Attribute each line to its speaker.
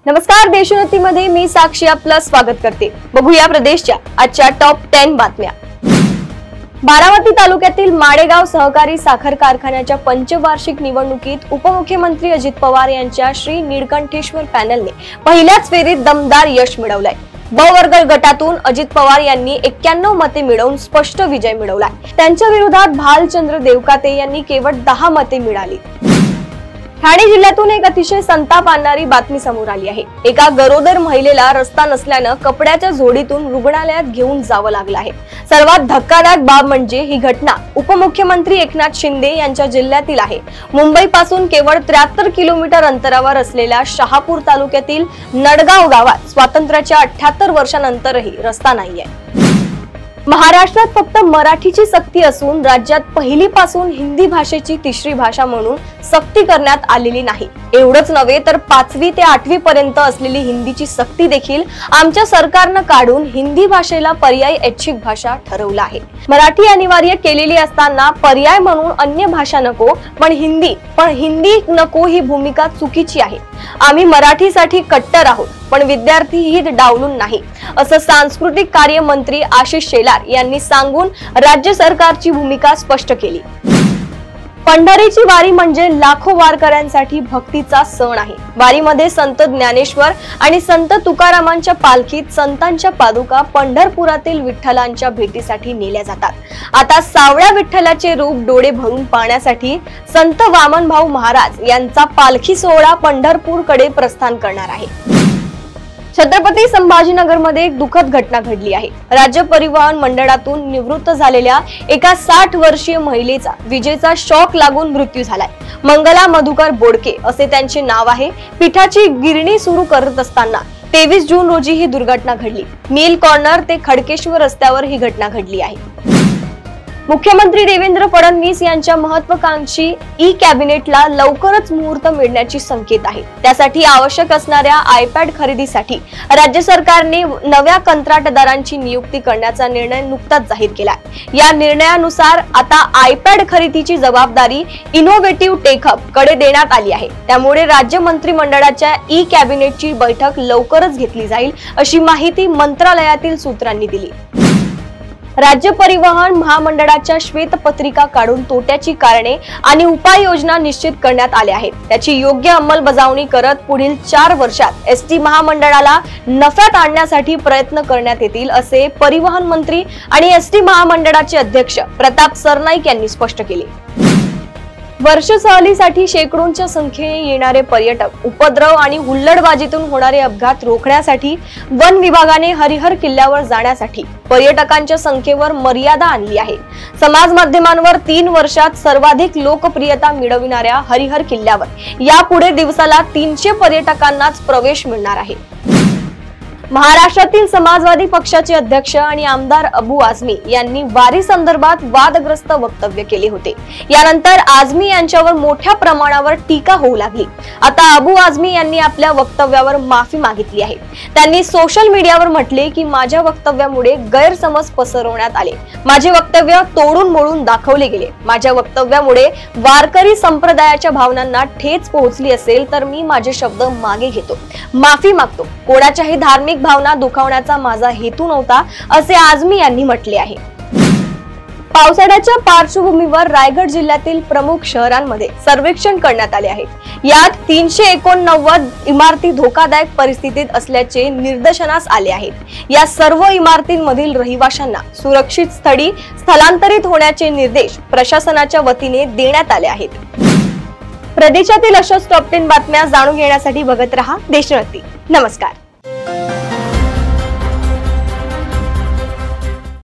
Speaker 1: नमस्कार, देशोन्नतीमध्ये मी साक्षी आपलं स्वागत करते। बघूया प्रदेशच्या आजच्या टॉप 10 बातम्या। बारामती तालुक्यातील माडेगाव सहकारी साखर कारखान्याच्या पंचवार्षिक निवडणुकीत उपमुख्यमंत्री अजित पवार यांच्या श्री नीळकंठेश्वर पॅनलने पहिल्याच फेरीत दमदार यश मिळवलंय। ब वर्ग गटातून अजित पवार यांनी 91 मते मिळवून स्पष्ट विजय मिळवलाय। त्यांच्या विरोधात भालचंद्र देवकाते यांनी केवळ 10 मते मिळाली। ठाणे जिल्ह्यातून एक अतिशय संताप आणणारी बातमी समोर आली आहे। एका गरोदर महिलेला रस्ता नसल्याने कपड्याच्या जोडीतून रुग्णालयात घेऊन जावं लागलं आहे। सर्वात धक्कादायक बाब म्हणजे ही घटना उपमुख्यमंत्री एकनाथ शिंदे यांच्या जिल्ह्यातील आहे। मुंबईपासून केवळ 73 किलोमीटर अंतरावर असलेल्या शहापूर तालुक्यातील नडगाव गावात स्वातंत्र्याच्या 78 वर्षांनंतरही रस्ता नाहीये। महाराष्ट्रात फक्त मराठीची सक्ती असून राज्यात पहिलीपासून हिंदी भाषेची तिसरी भाषा म्हणून सक्ती करण्यात आलेली नाही। एवढंच नव्हे तर 5वी ते 8वी पर्यंत असलेली हिंदीची सक्ती देखील आमच्या सरकारनं काढून हिंदी भाषेला पर्यायी ऐच्छिक भाषा ठरवलं आहे। मराठी अनिवार्य केलेली असताना पर्याय म्हणून अन्य भाषा नको पण हिंदी नको ही भूमिका चुकीची आहे। आम्ही मराठीसाठी कट्टर आहोत पण विद्यार्थीही डावलून नाही, असं सांस्कृतिक कार्य मंत्री आशिष शेलार यांनी सांगून राज्य सरकारची भूमिका स्पष्ट केली। पंढरीची वारी म्हणजे लाखो वारकऱ्यांसाठी भक्तीचा सण आहे। वारीमध्ये संत ज्ञानेश्वर आणि संत तुकारामांच्या पालखीत संतांच्या पादुका पंढरपुरातील विठ्ठलांच्या भेटीसाठी नेल्या जातात। आता सावळ्या विठ्ठलाचे रूप डोळे भरून पाहण्यासाठी संत वामनभाऊ महाराज यांचा पालखी सोहळा पंढरपूरकडे प्रस्थान करणार आहे। छत्रपती संभाजीनगरमध्ये एक दुःखद घटना घडली आहे। राज्य परिवहन मंडळातून निवृत्त झालेल्या एका 60 वर्षीय महिलेचा विजेचा शॉक लागून मृत्यू झालाय। मंगला मधुकर बोडके असे त्यांचे नाव आहे। पिठाची गिरणी सुरू करत असताना 23 जून रोजी ही दुर्घटना घडली। मिल कॉर्नर ते खडकेश्वर रस्त्यावर ही घटना घडली आहे। मुख्यमंत्री देवेंद्र फडणवीस यांच्या महत्त्वाकांक्षी ई कॅबिनेटला लवकरच मुहूर्त मिळण्याची संकेत आहे। त्यासाठी आवश्यक असणाऱ्या आयपॅड खरेदीसाठी राज्य सरकारने नव्या कंत्राटदारांची नियुक्ती करण्याचा निर्णय नुकताच जाहीर केलाय। या निर्णयानुसार आता आयपॅड खरेदीची जबाबदारी इनोव्हेटिव्ह टेकअप कडे देण्यात आली आहे। त्यामुळे राज्य मंत्रिमंडळाच्या ई कॅबिनेटची बैठक लवकरच घेतली जाईल, अशी माहिती मंत्रालयातील सूत्रांनी दिली। राज्य परिवहन महामंडळाच्या श्वेतपत्रिका काढून तोट्याची कारणे आणि उपाययोजना निश्चित करण्यात आल्या आहेत। त्याची योग्य अंमलबजावणी करत पुढील 4 वर्षात एसटी महामंडळाला नफ्यात आणण्यासाठी प्रयत्न करण्यात येतील, असे परिवहन मंत्री आणि एसटी महामंडळाचे अध्यक्ष प्रताप सरनाईक यांनी स्पष्ट केले। वर्ष सहलीसाठी शेकडोंच्या संख्येने येणारे पर्यटक, उपद्रव आणि हुल्लडबाजीतून होणारे अपघात रोखण्यासाठी वन विभागाने हरिहर किल्ल्यावर जाण्यासाठी पर्यटकांच्या संख्येवर मर्यादा आणली आहे। समाज माध्यमांवर 3 वर्षात सर्वाधिक लोकप्रियता मिळविणाऱ्या हरिहर किल्ल्यावर यापुढे दिवसाला 300 पर्यटकांनाच प्रवेश मिळणार आहे। महाराष्ट्रातील समाजवादी पक्षाचे अध्यक्ष आणि आमदार अबू आझमी यांनी वारी संदर्भात वादग्रस्त वक्तव्य केले होते। यानंतर आझमी यांच्यावर मोठ्या प्रमाणावर टीका होऊ लागली। आता अबू आझमी यांनी आपल्या वक्तव्यावर माफी मागितली आहे। त्यांनी सोशल मीडियावर म्हटले की माझ्या वक्तव्यामुळे गैरसमज पसरवण्यात आले। माझे वक्तव्य तोडून मोडून दाखवले गेले। माझ्या वक्तव्यामुळे वारकरी संप्रदायाच्या भावनांना ठेच पोहोचली असेल तर मी माझे शब्द मागे घेतो, माफी मागतो। कोणाच्याही धार्मिक भावना दुखावण्याचा माझा हेतू नव्हता, असे आझमी यांनी म्हटले आहे। पावसाळ्याच्या पार्श्वभूमीवर रायगड जिल्ह्यातील प्रमुख शहरांमध्ये सर्वेक्षण करण्यात आले आहे। यात 389 इमारती धोकादायक परिस्थितीत असल्याचे निदर्शनास आले आहेत। या सर्व इमारतींमधील रहिवाशांना सुरक्षित स्थळी स्थलांतरित होण्याचे निर्देश प्रशासनाच्या वतीने देण्यात आले आहेत। प्रदेशातील अशाच टॉप 10 बातम्या जाणून घेण्यासाठी बघत रहा देशोन्नती। नमस्कार।